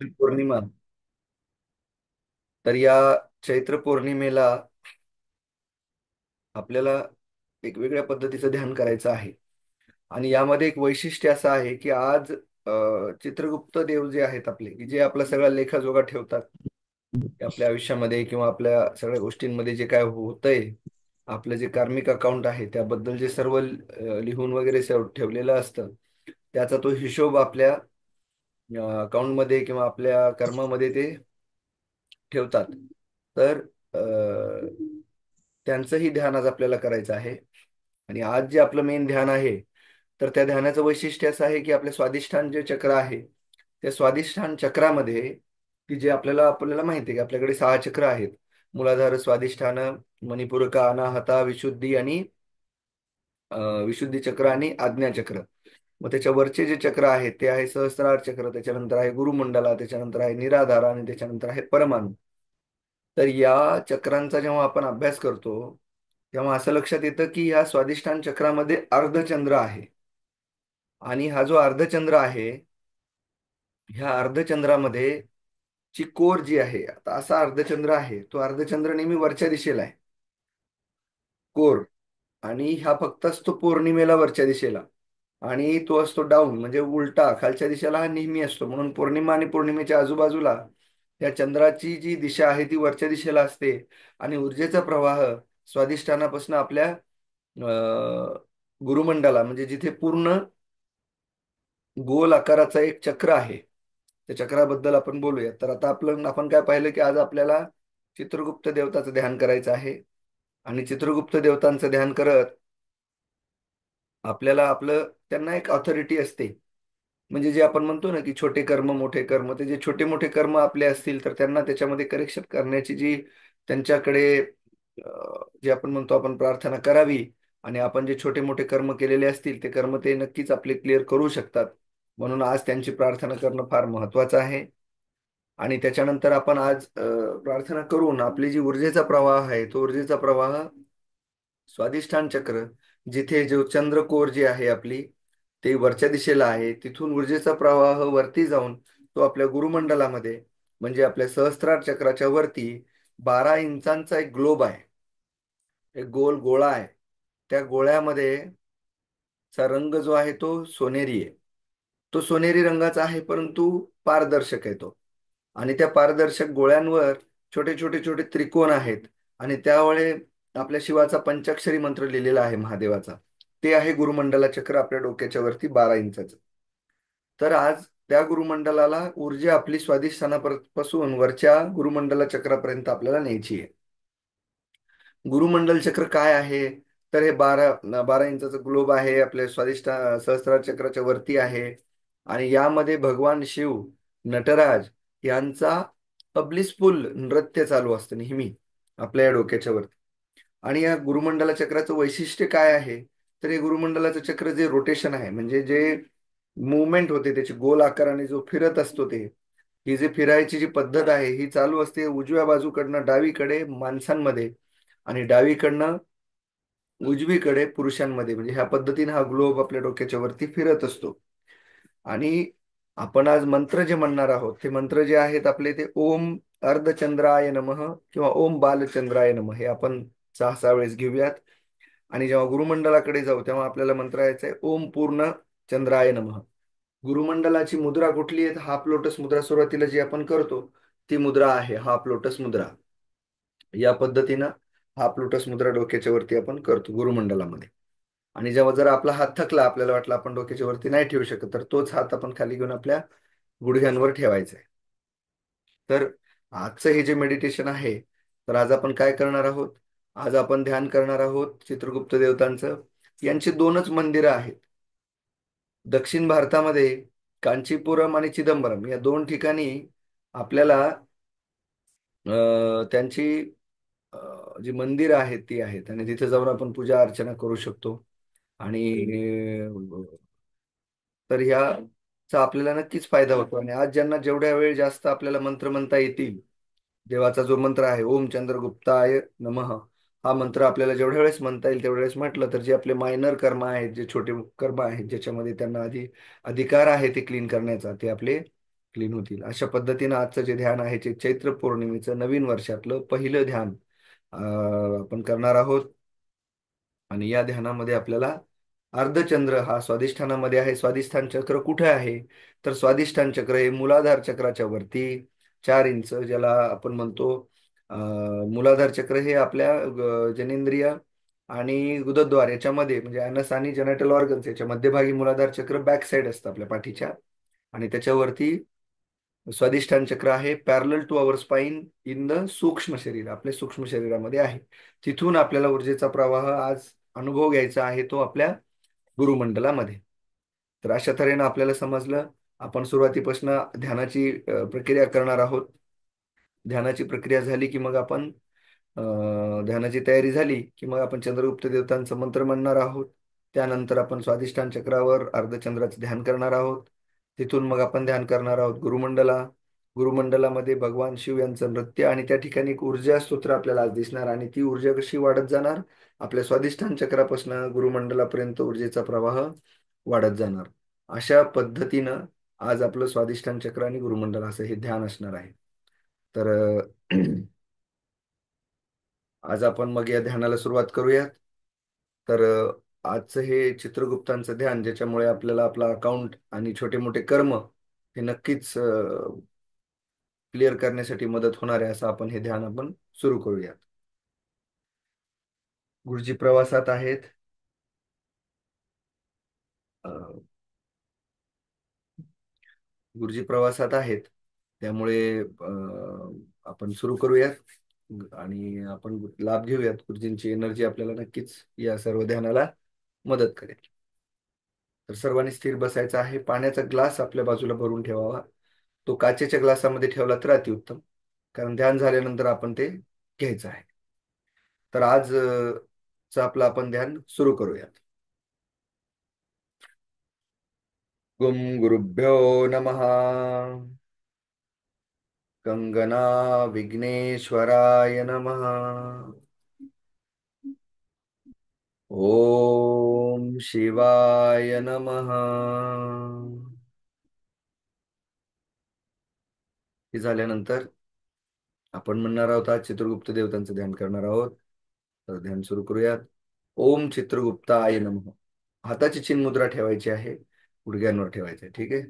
पौर्णिमा. तर या चैत्र पौर्णिमेला आपल्याला एक वेगळ्या पद्धतीचं ध्यान करायचं आहे. आणि यामध्ये एक वैशिष्ट्य असं आहे की आज चित्रगुप्त देव जे आहेत आपले, की जे आपला सगळा लेखाजोखा ठेवतात, की आपल्या आयुष्यामध्ये किंवा आपल्या सगळ्या गोष्टींमध्ये जे काय होतंय, आपलं जे कार्मिक अकाउंट आहे त्याबद्दल जे सर्व लिहून वगैरे ठेवलेलं असतं, त्याचा तो हिशोब आपल्या अकाउंटमध्ये किंवा आपल्या कर्मामध्ये ते ठेवतात. तर त्यांचंही ध्यान आज आपल्याला करायचं आहे. आणि आज जे आपलं मेन ध्यान आहे, तर त्या ध्यानाचं वैशिष्ट्य असं आहे की आपले स्वादिष्ठान जे चक्र आहे, त्या स्वादिष्ठान चक्रामध्ये, की जे आपल्याला आपल्याला माहिती आहे की आपल्याकडे 6 चक्र आहेत: मूलाधार, स्वादिष्ठान, मणिपूरक, अनाहता, विशुद्धी आणि विशुद्धी चक्र आणि आज्ञा चक्र. मग त्याच्या वरचे जे चक्र आहेत ते आहे सहस्त्रार चक्र, त्याच्यानंतर आहे गुरुमंडला, त्याच्यानंतर आहे निराधारा आणि त्याच्यानंतर आहे परमाणु. तर या चक्रांचा जेव्हा आपण अभ्यास करतो, तेव्हा असं लक्षात येतं की या स्वादिष्ठान चक्रामध्ये अर्धचंद्र आहे. आणि हा जो अर्धचंद्र आहे, ह्या अर्धचंद्रामध्ये ची कोर जी आहे, आता असा अर्धचंद्र आहे, तो अर्धचंद्र नेहमी वरच्या दिशेला आहे, कोर. आणि हा फक्त असतो पौर्णिमेला वरच्या दिशेला. आणि तो असतो डाऊन म्हणजे उलटा खालच्या दिशेला हा नेहमी असतो. म्हणून पौर्णिमा आणि पौर्णिमेच्या आजूबाजूला या चंद्राची जी दिशा आहे ती वरच्या दिशेला असते. आणि ऊर्जेचा प्रवाह स्वाधिष्ठानापासून आपल्या गुरुमंडला, म्हणजे जिथे पूर्ण गोल आकाराचा एक चक्र आहे, त्या चक्राबद्दल आपण बोलूया. तर आता आपण काय पाहिलं की आज आपल्याला चित्रगुप्त देवताचं ध्यान करायचं आहे. आणि चित्रगुप्त देवतांचं ध्यान करत आपल्याला आपलं, त्यांना एक ऑथॉरिटी असते. म्हणजे जे आपण म्हणतो ना की छोटे कर्म मोठे कर्म, ते जे छोटे मोठे कर्म आपले असतील तर त्यांना त्याच्यामध्ये करेक्शन करण्याची जी त्यांच्याकडे जे आपण म्हणतो आपण प्रार्थना करावी. आणि आपण जे छोटे मोठे कर्म केलेले असतील ते कर्म ते नक्कीच आपले क्लिअर करू शकतात. म्हणून आज त्यांची प्रार्थना करणं फार महत्वाचं आहे. आणि त्याच्यानंतर आपण आज प्रार्थना करून आपली जी ऊर्जेचा प्रवाह आहे, तो ऊर्जेचा प्रवाह स्वाधिष्ठान चक्र, जिथे जो चंद्रकोर जी आहे आपली, ते वरच्या दिशेला आहे, तिथून ऊर्जेचा प्रवाह वरती जाऊन तो आपल्या गुरुमंडलामध्ये, म्हणजे आपल्या सहस्त्रार चक्राच्या वरती 12 इंचांचा एक ग्लोब आहे, एक गोल गोळा आहे. त्या गोळ्यामध्ये चा रंग जो आहे तो सोनेरी आहे. तो सोनेरी रंगाचा आहे, परंतु पारदर्शक आहे तो. आणि त्या पारदर्शक गोळ्यांवर छोटे छोटे छोटे त्रिकोण आहेत. आणि त्यामुळे आपल्या शिवाचा पंचाक्षरी मंत्र लिहिलेला आहे महादेवाचा. ते आहे गुरुमंडला चक्र आपल्या डोक्याच्या वरती 12 इंचाचं. तर आज त्या गुरुमंडलाला ऊर्जा आपली स्वाधिष्ठानापासून वरच्या गुरुमंडला चक्रापर्यंत आपल्याला न्यायची आहे. गुरुमंडल चक्र काय आहे? तर हे 12 12 इंचाचं ग्लोब आहे, आपल्या स्वादिष्टा सहस्त्रार चक्राच्या वरती आहे. आणि यामध्ये भगवान शिव, नटराज यांचा अब्लिसफुल नृत्य चालू असतं नेहमी आपल्या या डोक्याच्या वरती. आणि या गुरुमंडला चक्राचं वैशिष्ट्य काय आहे? तर हे गुरुमंडलाचं चक्र जे रोटेशन आहे, म्हणजे जे मुवमेंट होते त्याची गोल आकाराने जो फिरत असतो ते, ही जी फिरायची जी पद्धत आहे ही चालू असते उजव्या बाजूकडनं डावीकडे माणसांमध्ये, आणि डावीकडनं उजवीकडे पुरुषांमध्ये. म्हणजे ह्या पद्धतीने हा ग्लोब आपल्या डोक्याच्या वरती फिरत असतो. आणि आपण आज मंत्र जे म्हणणार आहोत, ते मंत्र जे आहेत आपले, ते ओम अर्धचंद्राय नमः किंवा ओम बालचंद्राय नमः, हे आपण 6 6 वेळेस घेऊयात. आणि जेव्हा गुरुमंडलाकडे जाऊ तेव्हा आपल्याला मंत्र यायचा आहे ओम पूर्ण चंद्राय नमः. गुरुमंडलाची मुद्रा कुठली आहे? हाफ लोटस मुद्रा सुरुवातीला जी आपण करतो ती मुद्रा आहे हाफ लोटस मुद्रा. या पद्धतीनं हाफ लोटस मुद्रा डोक्याच्या वरती आपण करतो गुरुमंडलामध्ये. आणि जेव्हा जर आपला हात थकला, आपल्याला वाटलं आपण डोक्याच्या वरती नाही ठेवू शकत, तर तोच हात आपण खाली घेऊन आपल्या गुडघ्यांवर ठेवायचा आहे. तर आजचं हे जे मेडिटेशन आहे, तर आज आपण काय करणार आहोत? आज आपण ध्यान करणार आहोत चित्रगुप्त देवतांचं. यांची 2च मंदिरं आहेत दक्षिण भारतामध्ये, कांचीपुरम आणि चिदंबरम, या 2 ठिकाणी आपल्याला त्यांची जी मंदिरं आहेत ती आहेत. आणि तिथे जाऊन आपण पूजा अर्चना करू शकतो. आणि तर ह्याचा आपल्याला नक्कीच फायदा होतो. आणि आज ज्यांना जेवढ्या वेळ जास्त आपल्याला मंत्र म्हणता येतील, देवाचा जो मंत्र आहे ओम चंद्रगुप्ताय नमः, हा मंत्र आपल्याला जेवढ्या वेळेस म्हणता येईल तेवढ्या वेळेस म्हटलं, तर जे आपले मायनर कर्म आहेत, जे छोटे कर्म आहेत, ज्याच्यामध्ये त्यांना अधिकार आहे ते क्लीन करण्याचा, ते आपले क्लीन होतील. अशा पद्धतीनं आजचं जे ध्यान आहे ते चैत्र पौर्णिमेचं नवीन वर्षातलं पहिलं ध्यान आपण करणार आहोत. आणि या ध्यानामध्ये आपल्याला अर्धचंद्र हा स्वाधिष्ठानामध्ये आहे. स्वाधिष्ठान चक्र कुठे आहे? तर स्वाधिष्ठान चक्र हे मूलाधार चक्राच्या वरती 4 इंच, ज्याला आपण म्हणतो मूलाधार चक्र, हे आपल्या जनेंद्रिय आणि गुदद्वार याच्यामध्ये, म्हणजे अनस आणि जेनेटल ऑर्गन्स याच्या मध्यभागी मूलाधार चक्र बॅक साइड असतं आपल्या पाठीच्या. आणि त्याच्यावरती स्वाधिष्ठान चक्र आहे, parallel to our spine in the सूक्ष्म शरीर, आपल्या सूक्ष्म शरीरामध्ये आहे. तिथून आपल्याला ऊर्जेचा प्रवाह आज अनुभव घ्यायचा आहे, तो आपल्या गुरुमंडलामध्ये. तर अशा तऱ्हेनं आपल्याला समजलं. आपण सुरुवातीपासून ध्यानाची प्रक्रिया करणार आहोत. ध्यानाची प्रक्रिया झाली की मग आपण ध्यानाची तयारी झाली की मग आपण चंद्रगुप्त देवतांचं मंत्र म्हणणार आहोत. त्यानंतर आपण स्वाधिष्ठान चक्रावर अर्धचंद्राचं ध्यान करणार आहोत. तिथून मग आपण ध्यान करणार आहोत गुरुमंडलामध्ये भगवान शिव यांचं नृत्य, आणि त्या ठिकाणी एक ऊर्जा स्तोत्र आपल्याला आज दिसणार. आणि ती ऊर्जा कशी वाढत जाणार? आपल्या स्वाधिष्ठान चक्रापासून गुरुमंडलापर्यंत ऊर्जेचा प्रवाह वाढत जाणार. अशा पद्धतीनं आज आपलं स्वाधिष्ठान चक्र आणि गुरुमंडल असं हे ध्यान असणार आहे. तर आज आपण मग या ध्यानाला सुरुवात करूयात. तर आजचं हे चित्रगुप्तांचं ध्यान, ज्याच्यामुळे आपल्याला आपला अकाउंट आणि छोटे मोठे कर्म हे नक्कीच क्लिअर करण्यासाठी मदत होणार आहे, असं आपण हे ध्यान आपण सुरू करूयात. गुरुजी प्रवासात आहेत. अ, गुरुजी प्रवासात आहेत, त्यामुळे आपण सुरू करूयात आणि आपण लाभ घेऊयात. गुरुजींची एनर्जी आपल्याला नक्कीच या सर्व ध्यानाला मदत करेल. तर सर्वांनी स्थिर बसायचं आहे. पाण्याचा ग्लास आपल्या बाजूला भरून ठेवावा. तो काचेच्या ग्लासामध्ये ठेवला तर अतिउत्तम, कारण ध्यान झाल्यानंतर आपण ते घ्यायचं आहे. तर आज आपलं आपण ध्यान सुरू करूयात. गुम गुरुभ्यो नमः. गंगना विघ्नेश्वराय नमः. ओम शिवाय नमः. हे झाल्यानंतर आपण म्हणणार आहोत, आज चित्रगुप्त देवतांचं ध्यान करणार आहोत. तर ध्यान सुरू करूयात. ओम चित्रगुप्ताय नमः. हाताची चिन्ह मुद्रा ठेवायची आहे, गुडघ्यांवर ठेवायचं आहे. ठीक आहे.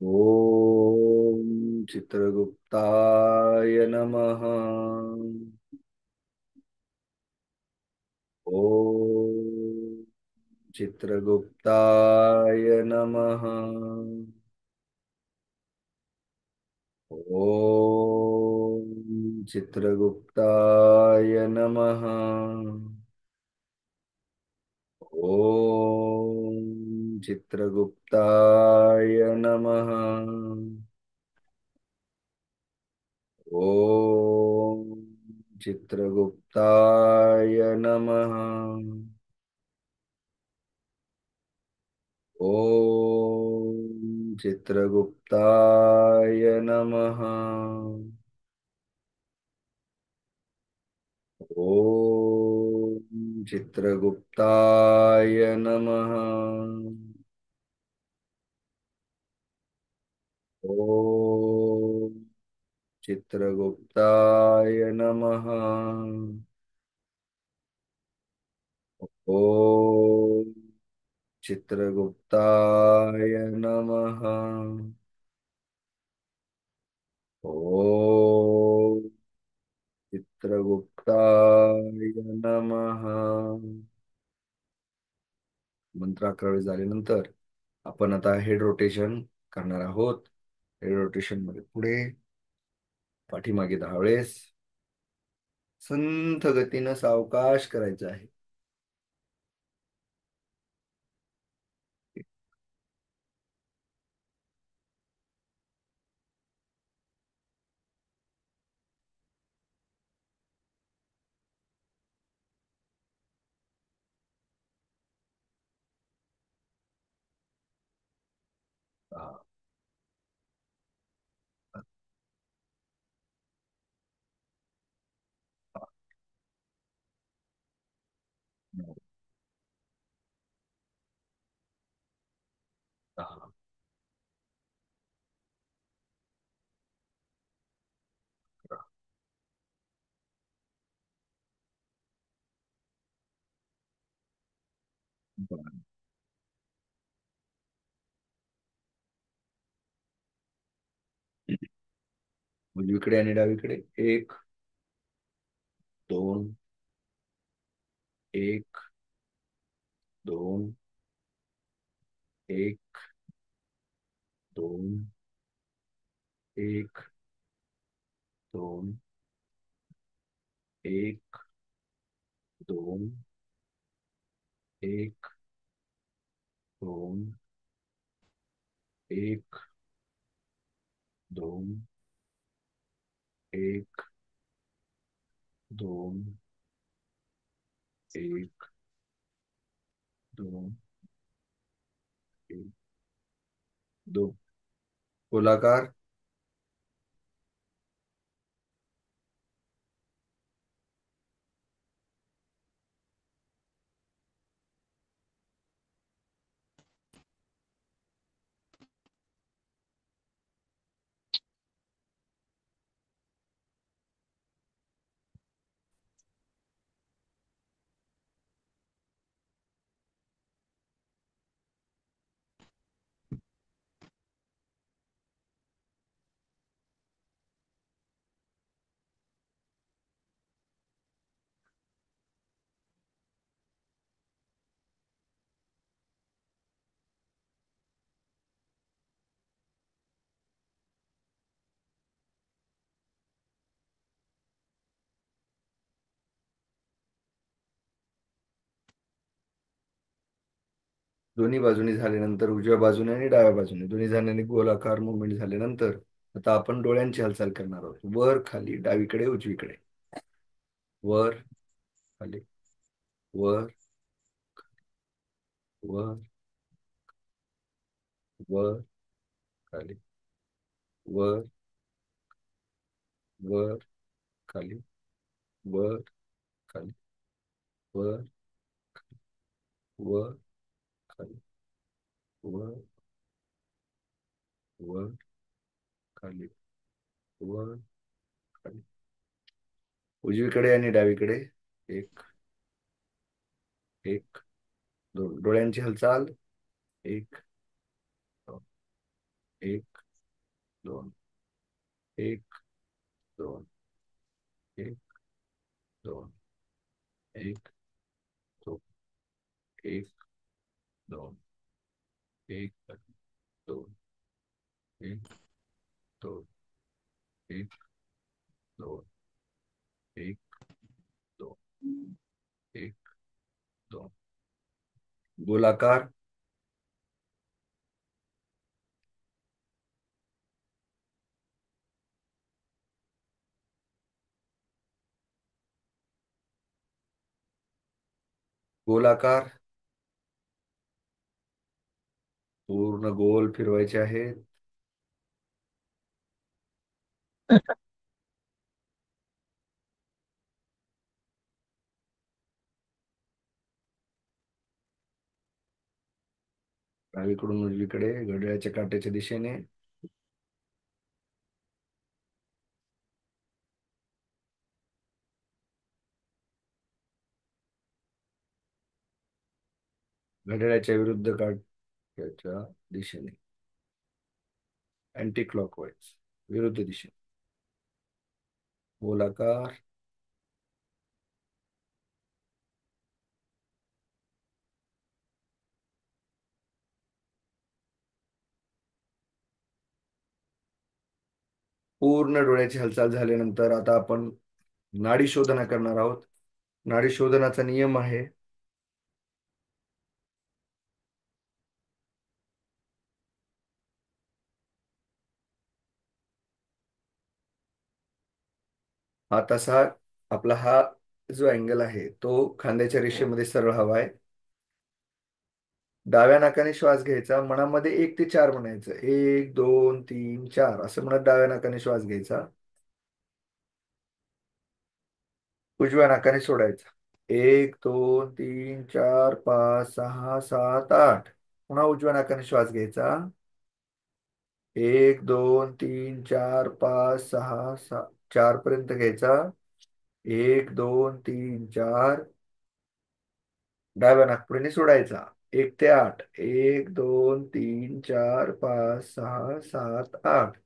ओम चित्रगुप्ताय नमः. ओम चित्रगुप्ताय नमः. ओम चित्रगुप्ताय नमः. ओम चित्रगुप्ताय नमः. ओम चित्रगुप्ताय नमः. ओम चित्रगुप्ताय नमः. ओम चित्रगुप्ताय नमः. ओम चित्रगुप्ताय नमः. ओम चित्रगुप्ताय नमः. ओम चित्रगुप्ताय नमः. मंत्राकडे झाल्यानंतर आपण आता हेड रोटेशन करणार आहोत. हेड रोटेशन मध्ये पुढे पाठीमागे 10 वेळेस संथ गतीनं सावकाश करायचं आहे. हा, हा, बरं. उजवीकडे आणि डावीकडे एक, दोन, एक, दोन, एक, दोन, एक, दोन, एक, दोन, एक, दोन, एक, दोन, एक, दोन, एक, दोन, एक, दो, गोलाकार, दोन्ही बाजूनी झाल्यानंतर उजव्या बाजूने आणि डाव्या बाजूने दोन्ही जणांनी गोलाकार मुवमेंट झाल्यानंतर आता आपण डोळ्यांची हालचाल करणार आहोत. वर खाली डावीकडे उजवीकडे, वर खाली, वर, वर, वर खाली, वर, वर खाली, वर खाली, वर, वर खाली, वर, वर खाली, वर खाली, उजवीकडे आणि डावीकडे एक, एक, दोन, डोळ्यांची हालचाल एक, दोन, एक, दोन, एक, दोन, एक, दोन, एक, दोन, एक, दोन, एक, दोन, एक, दोन, एक, दोन, एक, दोन, एक, दोन, गोलाकार, गोलाकार, पूर्ण गोल फिरवायचे आहे. डावीकडून उजवीकडे घड्याळाच्या काट्याच्या दिशेने, घड्याळाच्या विरुद्ध काट्याच्या दिशेने, अँटी क्लॉकवाईज, विरुद्ध दिशेने, गोलाकार, पूर्ण डोळ्याची हालचाल झाल्यानंतर आता आपण नाडी शोधना करणार आहोत. नाडी शोधनाचा नियम आहे, हा तसा आपला हा जो अँगल आहे तो खांद्याच्या रेषेमध्ये सरळ हवा आहे. डाव्या नाकाने श्वास घ्यायचा, मनामध्ये 1 ते 4 म्हणायचं. 1, 2, 3, 4 असं म्हणत डाव्या नाकाने श्वास घ्यायचा. उजव्या नाकाने सोडायचा. 1, 2, 3, 4, 5, 6, 7, 8. पुन्हा उजव्या नाकाने श्वास घ्यायचा. 1, 2, 3, 4, 5, 6, 7, 4 पर्यंत घ्यायचा. 1, 2, 3, 4. डाव्या नाकपुडीने सोडायचा. 1 ते 8. 1, 2, 3, 4, 5, 6, 7, 8.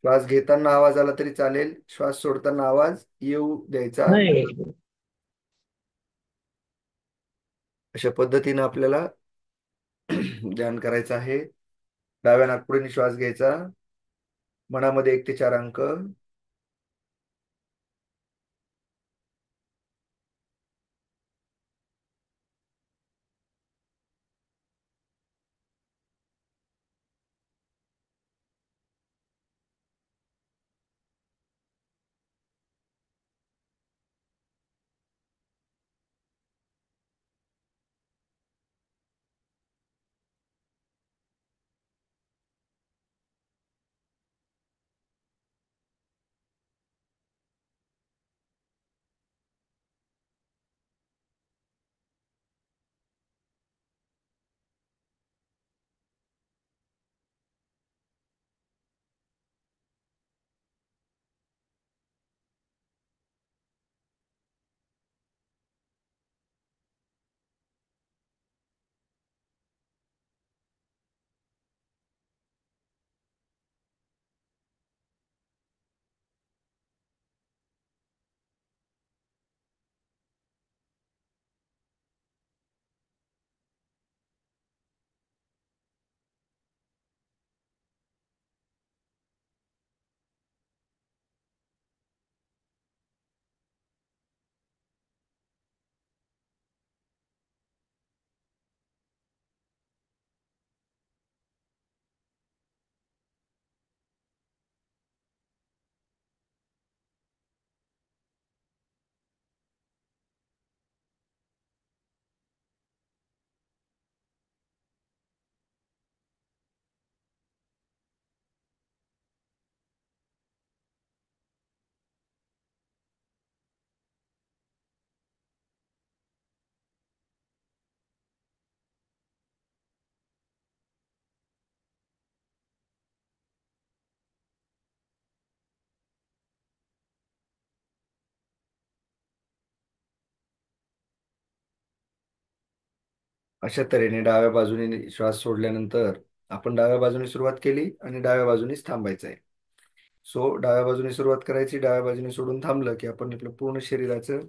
श्वास घेताना आवाज आला तरी चालेल, श्वास सोडताना आवाज येऊ द्यायचा. नाही. अशा पद्धतीने आपल्याला ध्यान करायचं आहे. डाव्या नाकपुडीने श्वास घ्यायचा, मनामध्ये 1 ते 4 अंक. अशा तऱ्हेने डाव्या बाजूने श्वास सोडल्यानंतर आपण डाव्या बाजूने सुरुवात केली आणि डाव्या बाजूनेच थांबायचं आहे. सो डाव्या बाजूने सुरुवात करायची, डाव्या बाजूने सोडून थांबलं की आपण आपलं पूर्ण शरीराचं,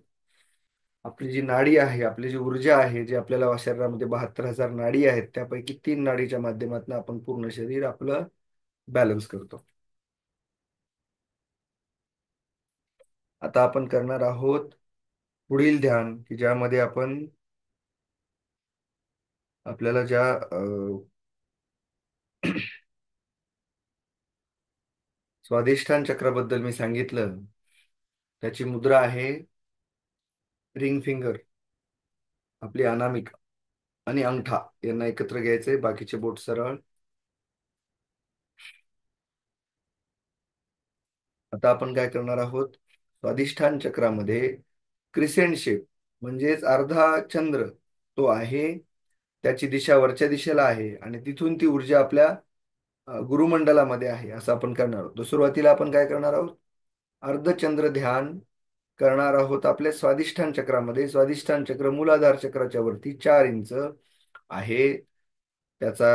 आपली जी नाडी आहे, आपली जी ऊर्जा आहे, जी आपल्याला शरीरामध्ये 72,000 नाडी आहेत, त्यापैकी 3 नाडीच्या माध्यमातून आपण पूर्ण शरीर आपलं बॅलन्स करतो. आता आपण करणार आहोत पुढील ध्यान, की ज्यामध्ये आपण आपल्याला ज्या स्वाधिष्ठान चक्राबद्दल मी सांगितलं, त्याची मुद्रा आहे रिंग फिंगर. आपली अनामिका आणि अंगठा यांना एकत्र घ्यायचे, बाकीचे बोट सरळ. आता आपण काय करणार आहोत, स्वाधिष्ठान चक्रामध्ये क्रिसेंट शेप म्हणजेच अर्धा चंद्र तो आहे, त्याची दिशा वरच्या दिशेला आहे आणि तिथून ती ऊर्जा आपल्या गुरुमंडलामध्ये आहे, असं आपण करणार आहोत. तर सुरुवातीला आपण काय करणार आहोत, अर्धचंद्र ध्यान करणार आहोत आपल्या स्वाधिष्ठान चक्रामध्ये. स्वाधिष्ठान चक्र मूलाधार चक्राच्या वरती 4 इंच आहे. त्याचा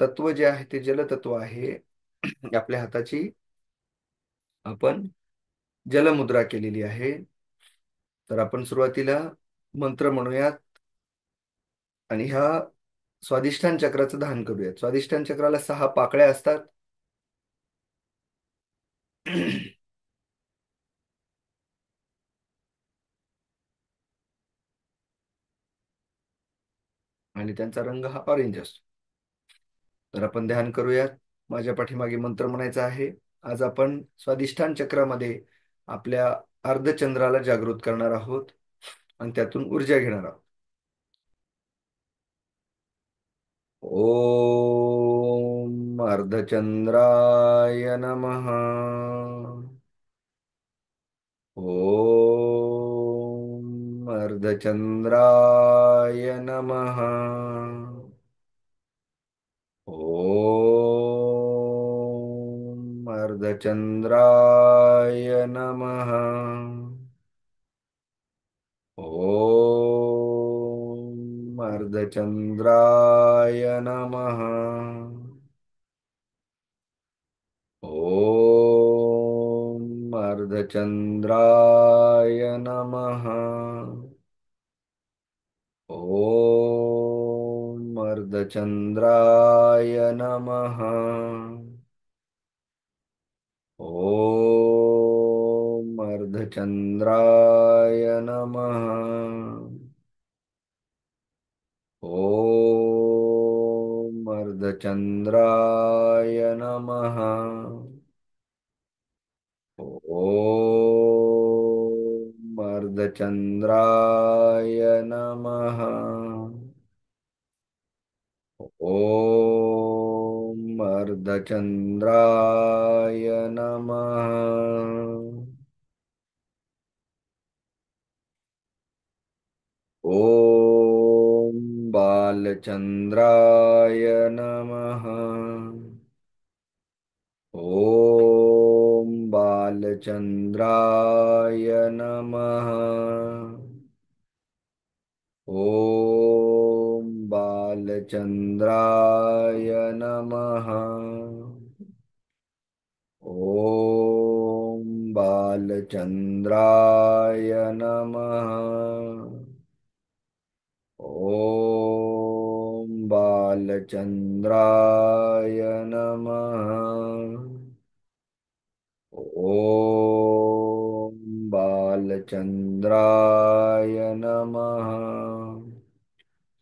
तत्व जे आहे ते जलतत्व आहे. आपल्या हाताची आपण जलमुद्रा केलेली आहे. तर आपण सुरुवातीला मंत्र म्हणूयात आणि ह्या स्वाधिष्ठान चक्राचं ध्यान करूयात. स्वाधिष्ठान चक्राला 6 पाकळ्या असतात. आणि त्यांचा रंग हा ऑरेंज असतो. तर आपण ध्यान करूयात. माझ्या पाठीमागे मंत्र म्हणायचा आहे. आज आपण स्वाधिष्ठान चक्रामध्ये आपल्या अर्धचंद्राला जागृत करणार आहोत आणि त्यातून ऊर्जा घेणार आहोत. ॐ अर्धचंद्राय नमः। ॐ अर्धचंद्राय नमः। ॐ अर्धचंद्राय नमः। ॐ अर्धचंद्राय नमः। ॐ अर्धचंद्राय नमः। ॐ अर्धचंद्राय नमः। ॐ अर्धचंद्राय नमः। ॐ अर्धचंद्राय नमः। ॐ अर्धचंद्राय नमः। ॐ अर्धचंद्राय नमः। ॐ बालचंद्राय नमः। ॐ बालचंद्राय नमः। ॐ बालचंद्राय नमः। ॐ बालचंद्राय नमः। ॐ बालचंद्राय नमः। ॐ बालचंद्राय नमः।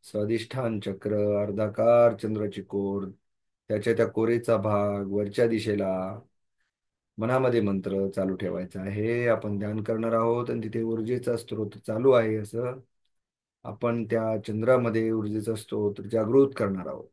स्वाधिष्ठान चक्र, अर्धाकार चंद्राची कोर, त्याच्या त्या कोरेचा भाग वरच्या दिशेला मनामध्ये मंत्र चालू ठेवायचा आहे. आपण ध्यान करणार आहोत आणि तिथे ऊर्जेचा स्रोत चालू आहे असं आपण त्या चंद्रामध्ये ऊर्जेचा स्रोत जागृत करणार आहोत.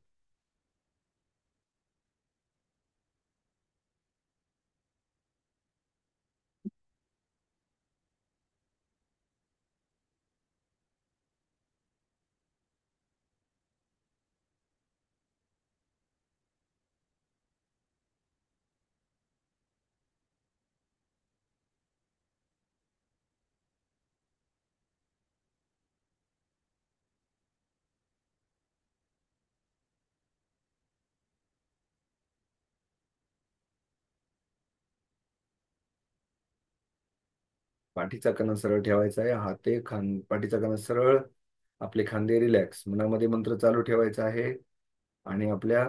पाठीचा कणा सरळ ठेवायचा आहे. पाठीचा कणा सरळ, आपले खांदे रिलॅक्स, मनामध्ये मंत्र चालू ठेवायचा आहे आणि आपल्या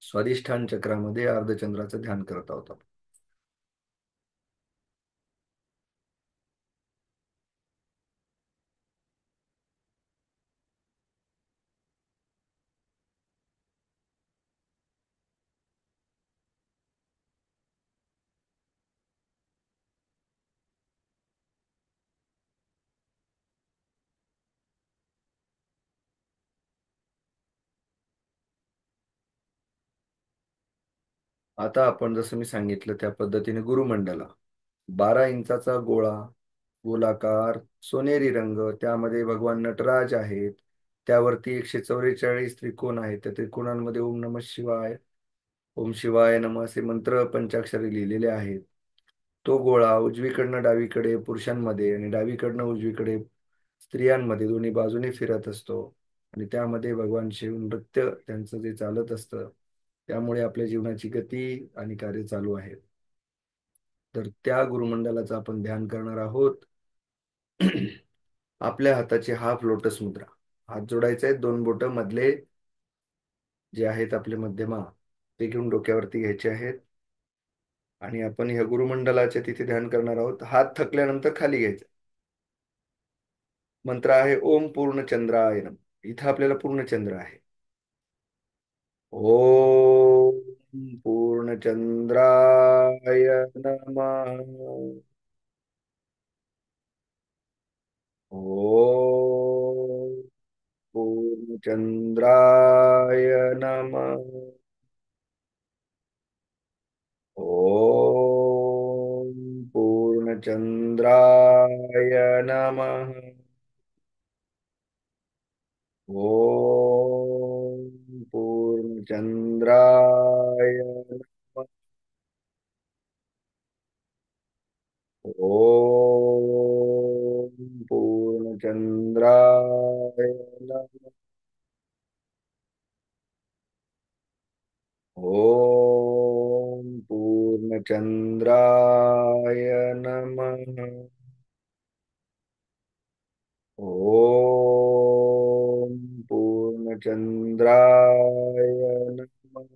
स्वाधिष्ठान चक्रामध्ये अर्धचंद्राचं ध्यान करत आहोत आपण. आता आपण जसं मी सांगितलं त्या पद्धतीने गुरुमंडला 12 इंचाचा गोळा, गोलाकार, सोनेरी रंग, त्यामध्ये भगवान नटराज आहेत. त्यावरती 144 त्रिकोण आहेत. त्या त्रिकोणांमध्ये ओम नमः शिवाय, ओम शिवाय नमः असे मंत्र पंचाक्षरी लिहिलेले आहेत. तो गोळा उजवीकडनं डावीकडे पुरुषांमध्ये आणि डावीकडनं उजवीकडे स्त्रियांमध्ये दोन्ही बाजूने फिरत असतो आणि त्यामध्ये भगवान शिव नृत्य त्यांचं जे चालत असतं, त्यामुळे आपल्या जीवनाची गती आणि कार्य चालू आहेत. तर त्या गुरुमंडलाचं आपण ध्यान करणार आहोत. आपल्या हाताची हाफ लोटस मुद्रा, हात जोडायचे आहेत. दोन बोट मधले जे आहेत आपले मध्यमा, ते घेऊन डोक्यावरती घ्यायचे आहेत आणि आपण ह्या गुरुमंडलाचे तिथे ध्यान करणार आहोत. हात थकल्यानंतर खाली घ्यायचे. मंत्र आहे ओम पूर्णचंद्राय नमः. इथं आपल्याला पूर्णचंद्र आहे. ओम पूर्णचंद्राय नमः. ओम पूर्णचंद्राय नमः। ओम पूर्णचंद्राय नमः। ओम पूर्णचंद्राय नमः। ओम पूर्णचंद्राय नमः। ओम पूर्णचंद्राय नमः। ओम पूर्णचंद्राय नमः।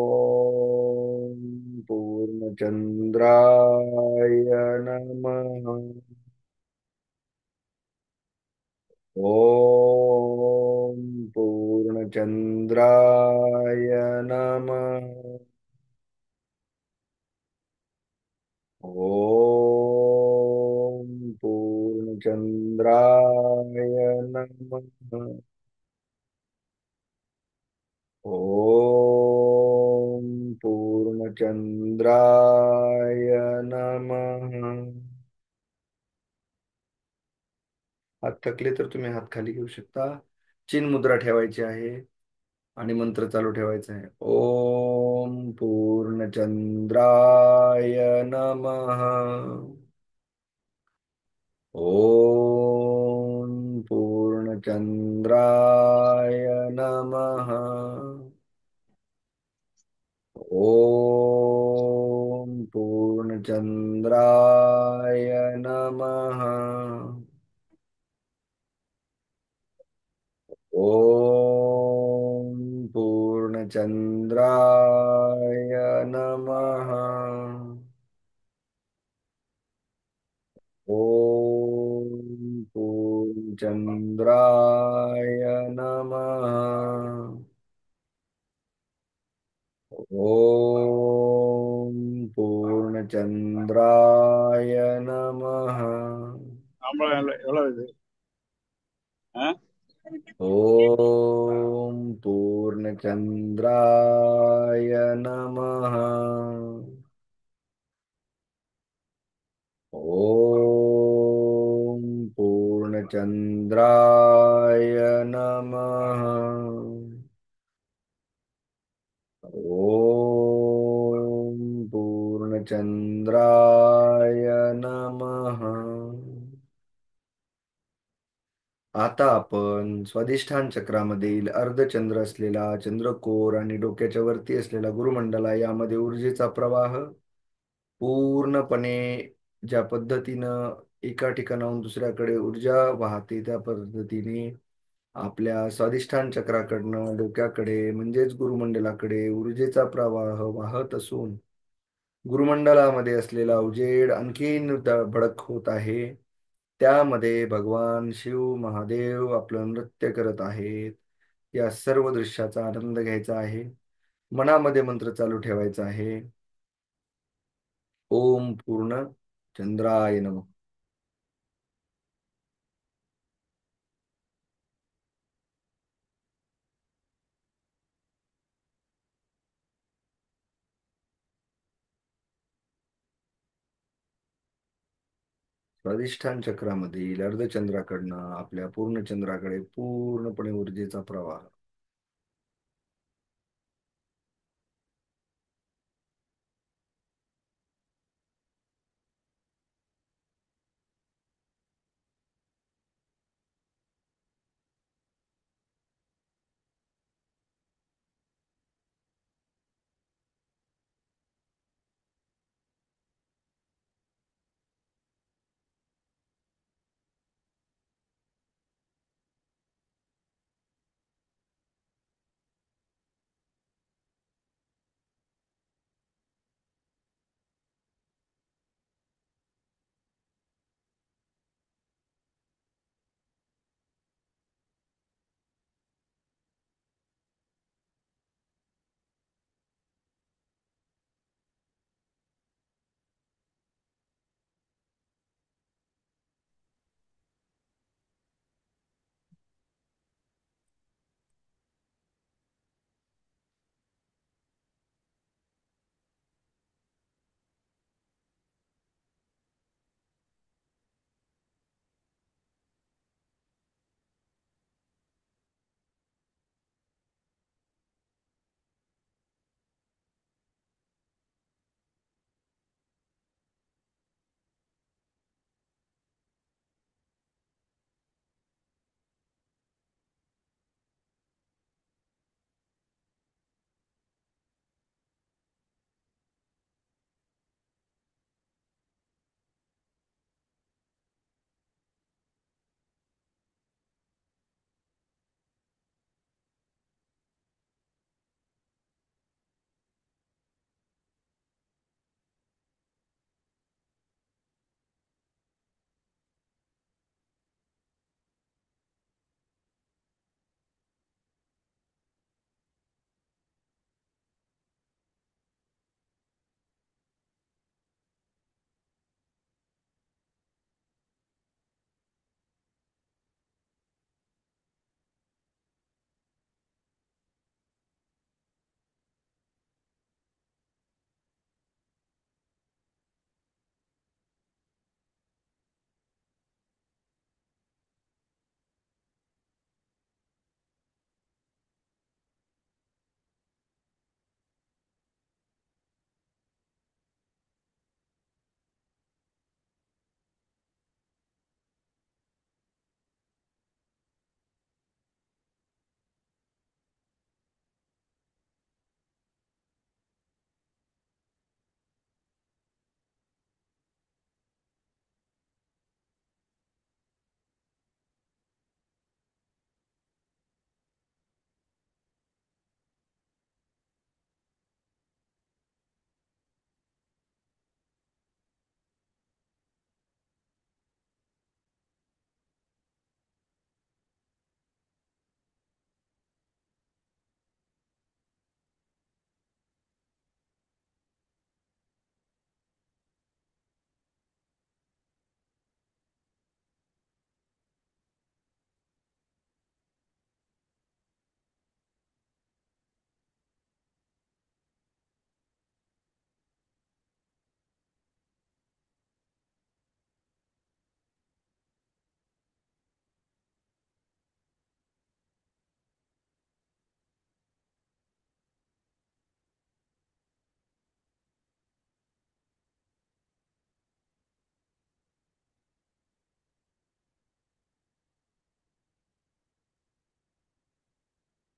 ओम पूर्णचंद्राय नमः। ओम पूर्णचंद्राय नमः। ओम पूर्णचंद्राय नमः। ओम पूर्णचंद्राय नमः। हात थकले तर तुम्ही हात खाली घेऊ शकता. चिन्ह मुद्रा ठेवायची आहे आणि मंत्र चालू ठेवायचा आहे. ओम पूर्णचंद्राय नमः. ओम पूर्णचंद्राय नमः. ओम पूर्णचंद्राय नमः. ओम पूर्णचंद्राय नमः. ओम पूर्णचंद्राय नमः। ओम पूर्णचंद्राय नमः. சம்பளம் எவ்வளவு இது? ஆ? ओम पूर्णचंद्राय नमः। ओम पूर्णचंद्राय नमः। ओम पूर्णचंद्राय नमः। आता आपण स्वाधिष्ठान चक्रामधील अर्धचंद्र असलेला चंद्रकोर आणि डोक्याच्या वरती असलेला गुरुमंडला यामध्ये ऊर्जेचा प्रवाह पूर्णपणे ज्या पद्धतीनं एका ठिकाणाहून दुसऱ्याकडे ऊर्जा वाहते त्या पद्धतीने आपल्या स्वाधिष्ठान चक्राकडनं डोक्याकडे म्हणजेच गुरुमंडलाकडे ऊर्जेचा प्रवाह वाहत असून गुरुमंडलामध्ये असलेला उजेड आणखीन भडक होत आहे. त्यामध्ये भगवान शिव महादेव आपलं नृत्य करत आहेत. या सर्व दृश्याचा आनंद घ्यायचा आहे. मनामध्ये मंत्र चालू ठेवायचा आहे. ओम पूर्ण चंद्राय नमः. स्वाधिष्ठान चक्रामधील अर्धचंद्राकडनं आपल्या पूर्ण चंद्राकडे पूर्णपणे ऊर्जेचा प्रवाह.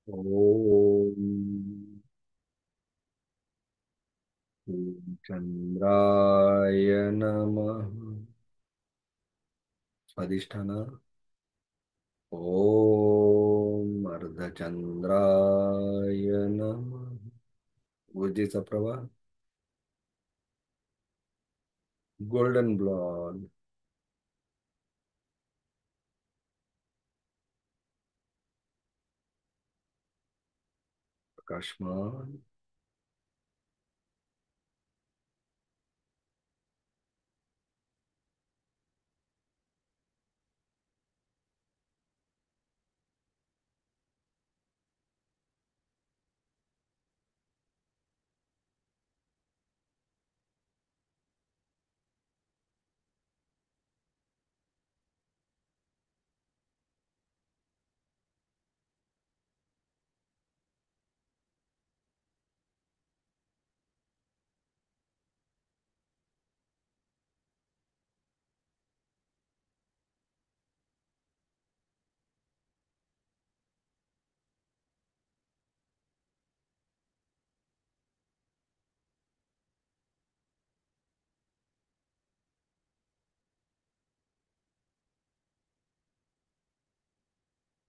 ओम चंद्राय नमः. स्वादिष्ठान. ओम अर्धचंद्राय नमः. ऊर्जेचा प्रवाह. गोल्डन ब्लॉड. प्रकाशमान.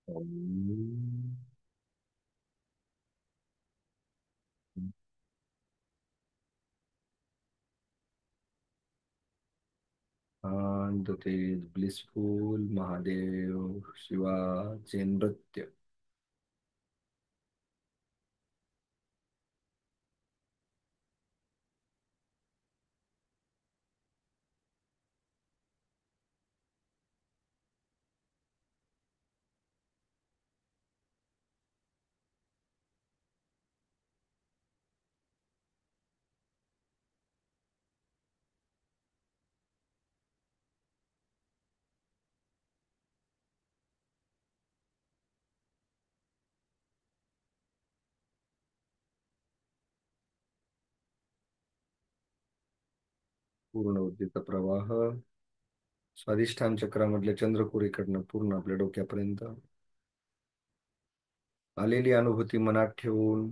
ओम शांत तेज ब्लिसफुल महादेव शिवाचे नृत्य. पूर्ण ऊर्जेचा प्रवाह स्वाधिष्ठान चक्रामधल्या चंद्रकोरीकडनं पूर्ण आपल्या डोक्यापर्यंत आलेली अनुभूती मनात ठेवून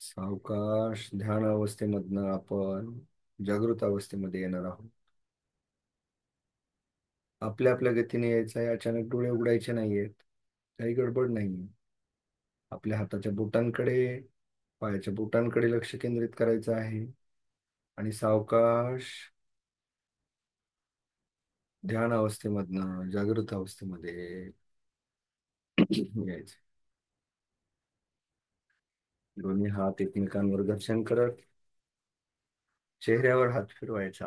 सावकाश ध्यान अवस्थेमधनं आपण जागृत अवस्थेमध्ये येणार आहोत. आपल्या आपल्या गतीने यायचं आहे. अचानक डोळे उघडायचे नाहीयेत. काही गडबड नाही. आपल्या हाताच्या बोटांकडे, पायाच्या बोटांकडे लक्ष केंद्रित करायचं आहे आणि सावकाश ध्यान अवस्थेमधनं जागृत अवस्थेमध्ये यायचं. दोन्ही हात एकमेकांवर घर्षण करत चेहऱ्यावर हात फिरवायचा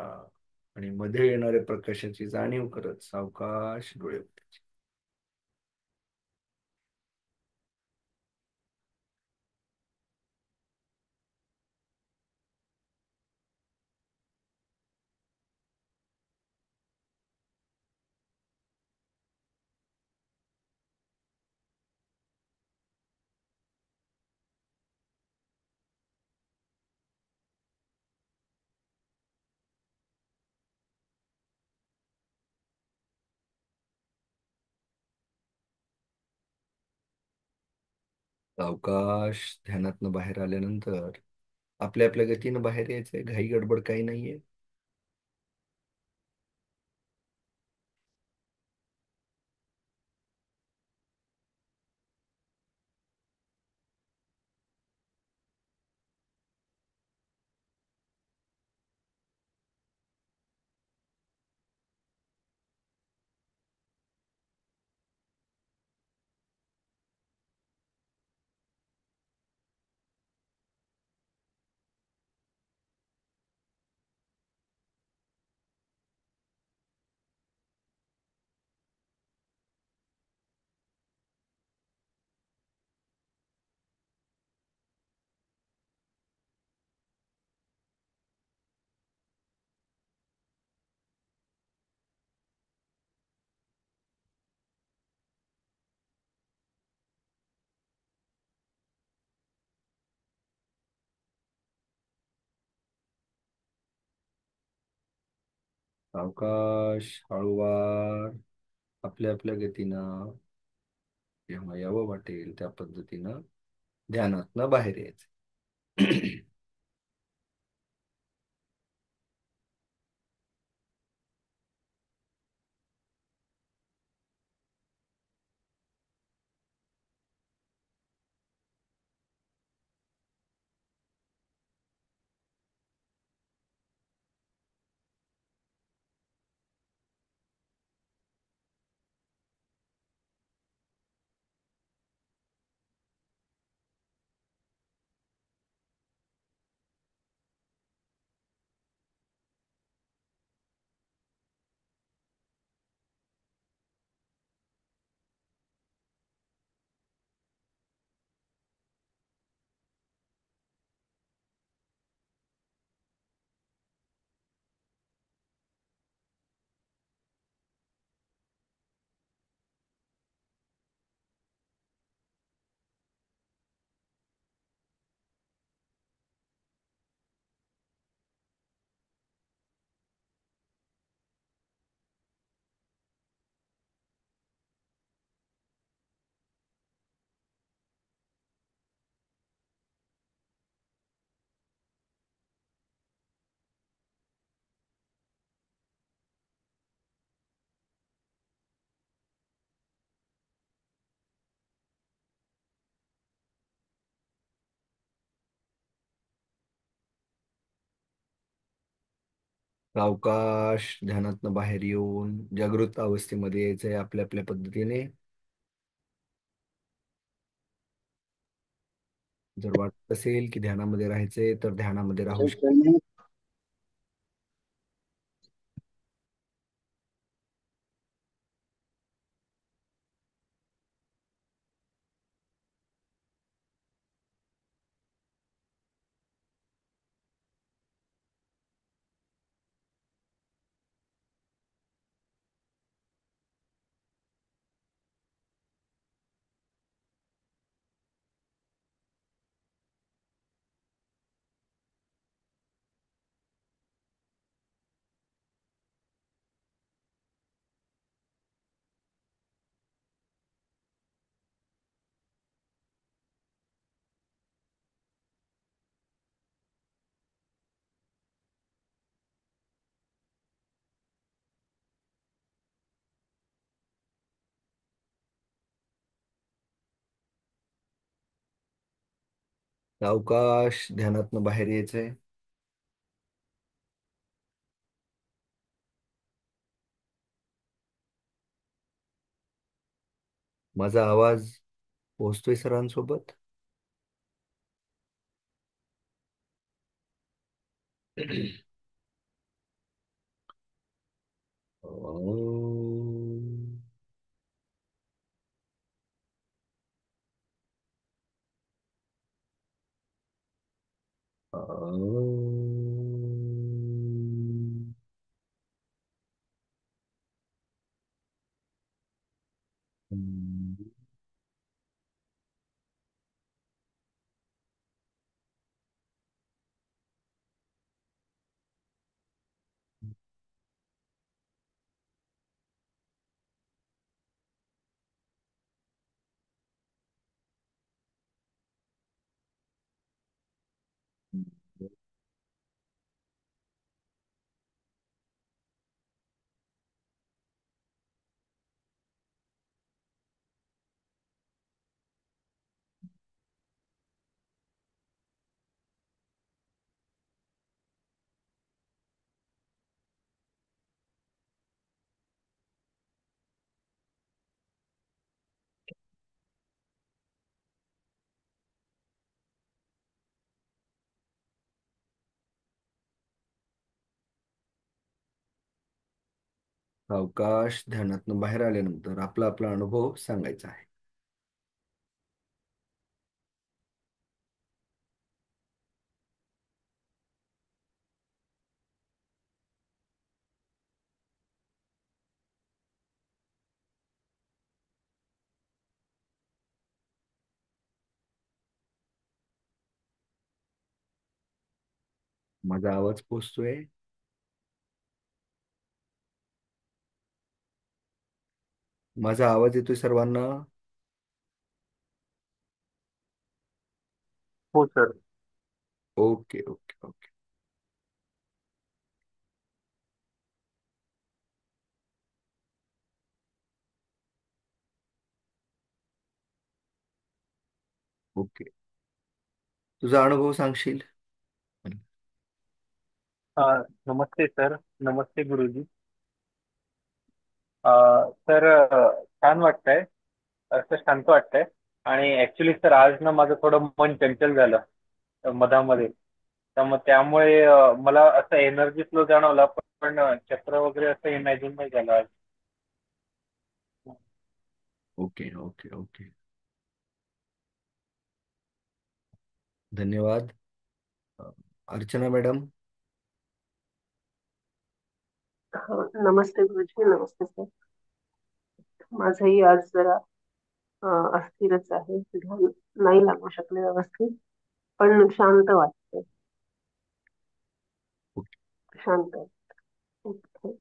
आणि मध्ये येणाऱ्या प्रकाशाची जाणीव करत सावकाश डोळे उघडायचे. सावकाश ध्यानातनं बाहेर आल्यानंतर आपल्या आपल्या गतीनं बाहेर यायचंय. घाई गडबड काही नाहीये. सावकाश हळूवार आपल्या आपल्या गतीनं जेव्हा यावं वाटेल त्या पद्धतीनं ध्यानातनं बाहेर यायचं. सावकाश ध्यानातनं बाहेर येऊन जागृत अवस्थेमध्ये यायचंय आपल्या आपल्या पद्धतीने. जर वाटत असेल की ध्यानामध्ये राहायचंय तर ध्यानामध्ये राहू एक शकतो. टाइमिंग सावकाश ध्यानातनं बाहेर यायचंय. माझा आवाज पोहोचतोय सरांसोबत? ओम. ओम. सावकाश ध्यानातून बाहेर आल्यानंतर आपला आपला अनुभव सांगायचा आहे. माझा आवाज पोचतोय? माझा आवाज येतोय सर्वांना? हो sir. Okay okay okay. Okay. तुझा अनुभव सांगशील? नमस्ते सर. नमस्ते गुरुजी. सर, छान वाटतंय. असं शांत वाटतंय. आणि ऍक्च्युली सर, आज ना माझं थोडं मन चंचल झालं मधामध्ये. तर मग त्यामुळे मला असं एनर्जी फ्लो जाणवला, पण चक्र वगैरे असं इमॅजिन नाही झालं आज. Okay okay okay. धन्यवाद. अ, अर्चना मॅडम. हो, नमस्ते गुरुजी. नमस्ते सर. माझंही आज जरा अस्थिरच आहे. ध्यान नाही लागू शकले व्यवस्थित, पण शांत वाटते. ओके. शांत आहे. Okay.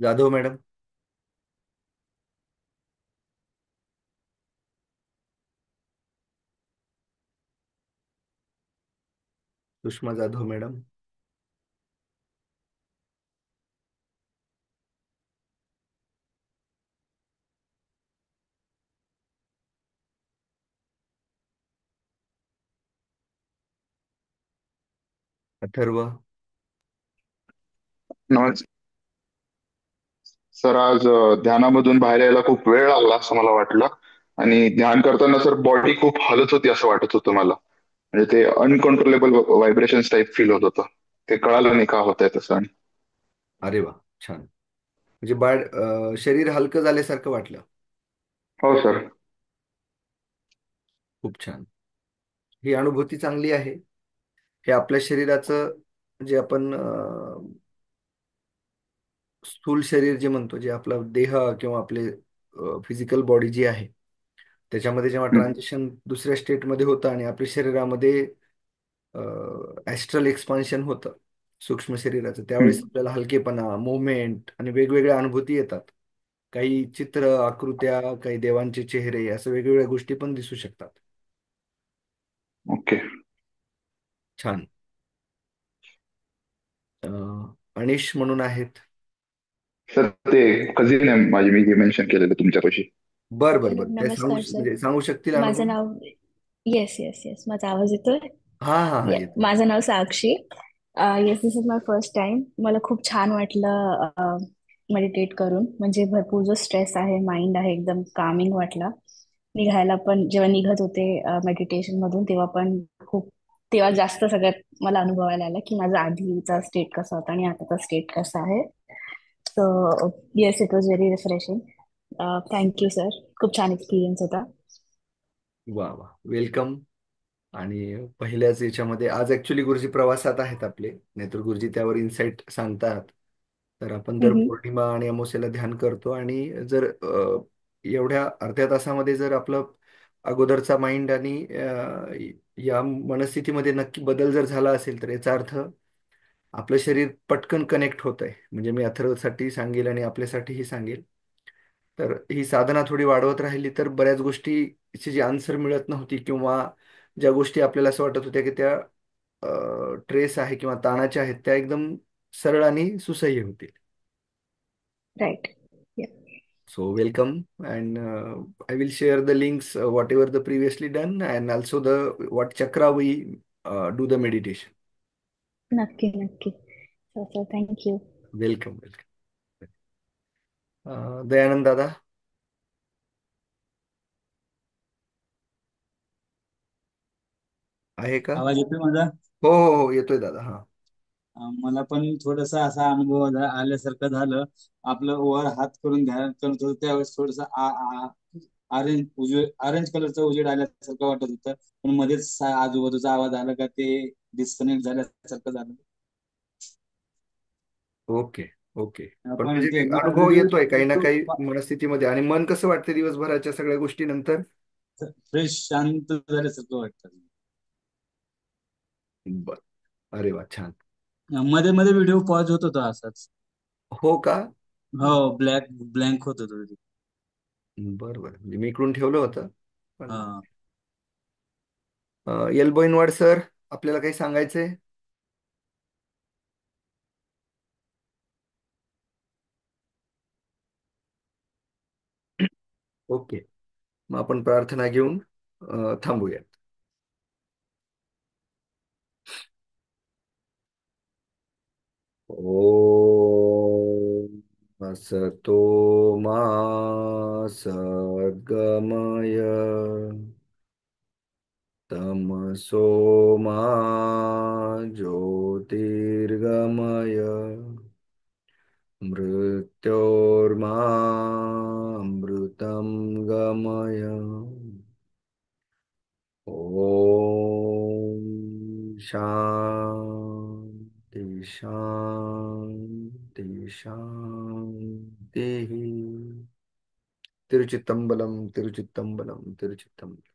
Jadhav madam. Sushma Jadhav madam. Atharva. नमस्कार सर. आज ध्यानामधून बाहेर यायला खूप वेळ लागला असं मला वाटलं. आणि ध्यान करताना सर बॉडी खूप हलत होती असं वाटत होतं मला. म्हणजे ते अनकंट्रोलेबल व्हायब्रेशन्स टाईप फील होत होतं. ते कळालं नाही का होतंय तसं. आणि अरे वा, छान. म्हणजे शरीर हलकं झाल्यासारखं वाटलं. हो सर. खूप छान. ही अनुभूती चांगली आहे. हे आपल्या शरीराचं जे आपण स्थूल शरीर जे म्हणतो, जे आपला देह किंवा आपले फिजिकल बॉडी जी आहे, त्याच्यामध्ये जेव्हा हं, ट्रान्झिशन दुसऱ्या स्टेटमध्ये होतं आणि आपल्या शरीरामध्ये ॲस्ट्रल एक्सपान्शन होतं सूक्ष्म शरीराचं, हं. त्यावेळेस आपल्याला हलकेपणा, मुवमेंट आणि वेगवेगळ्या अनुभूती येतात. काही चित्र, आकृत्या, काही देवांचे चेहरे, असं वेगवेगळ्या गोष्टी पण दिसू शकतात. ओके. छान. अनिश म्हणून आहेत. सर ते कझिन आहे माझी, मी जे मेन्शन केलेलं तुमच्यापाशी. बर बर हॅलो, बर. काय सांगू नमस्कार सर. म्हणजे सांगू शकतील माझं अनुभव? नाव, येस येस येस, माझा आवाज येतोय? हा हा हा, येतो. माझं नाव Sakshi. Yes, this is my first time. मला खूप छान वाटलं मेडिटेट करून. म्हणजे भरपूर जो स्ट्रेस आहे, माइंड आहे, एकदम कामिंग वाटला. निघायला पण जेव्हा निघत होते मेडिटेशन मधून, तेव्हा पण खूप, तेव्हा जास्त सगळ्यात मला अनुभवायला आला की माझा आधीचा स्टेट कसा होता आणि आताचा स्टेट कसा आहे. So yes, it was very refreshing. Thank you sir. खूप छान एक्सपिरियन्स होता. वा वा, वेलकम. आणि पहिल्याच याच्यामध्ये आज ऍक्च्युली गुरुजी प्रवासात आहेत आपले, नाहीतर गुरुजी त्यावर इन्साइट सांगतात. तर आपण दर हम्म. पौर्णिमा आणि अमावस्येला ध्यान करतो. आणि जर एवढ्या अर्ध्या तासामध्ये जर आपलं अगोदरचा माइंड आणि या मनस्थितीमध्ये नक्की बदल जर झाला असेल, तर याचा अर्थ आपलं शरीर पटकन कनेक्ट होत आहे. म्हणजे मी अथर्वसाठी सांगेल आणि आपल्यासाठीही सांगेल. तर ही साधना थोडी वाढवत राहिली तर बऱ्याच गोष्टीची जी आन्सर मिळत नव्हती, किंवा ज्या गोष्टी आपल्याला असं वाटत होत्या की त्या ट्रेस आहे किंवा ताणाच्या आहेत, त्या एकदम सरळ आणि सुसह्य होतील. Right. So welcome. And I will share the links whatever the previously done and also the what chakra we do the meditation. नक्की नक्की. Sir, thank you. Welcome welcome. Dayanand दादा आहे का? आवाज येतोय माझा? हो हो हो, येतोय दादा. हा. मला पण थोडासा असा अनुभव आल्यासारखं झालं. आपलं वर हात करून ध्यान करत होतो त्यावेळेस थोडस ऑरेंज कलरचा उजेड आल्यासारखं वाटत होतं. पण मध्येच आजूबाजूचा आवाज आला का ते डिस्कनेक्ट झाल्यासारखं झालं. Okay okay. पण पण म्हणजे ते अनुभव येतोय काही ना व्हिडिओ काही मनस्थितीमध्ये. आणि मन कसं वाटतं दिवसभराच्या सगळ्या गोष्टी नंतर? फ्रेश शांत झाल्यासारखं वाटतं. बर. अरे वा, छान. मध्ये मध्ये व्हिडिओ पॉज होत होता असाच. हो का? हो, ब्लॅक ब्लँक होत होतो. बरं बरं, म्हणजे मी इकडून ठेवलं होतं पण. हा. एल्बोइनवाड सर, आपल्याला काही सांगायचंय? ओके, मग आपण प्रार्थना घेऊन थांबूया. ॐ असतो मा सद्गमय तमसो मा ज्योतिर्गमय मृत्योर्मा अमृतं गमय। ॐ शान्ति शान्ति शान्तिः। तिरुचित्तम्बलम तिरुचित्तम्बलम तिरुचित्तम्बलम।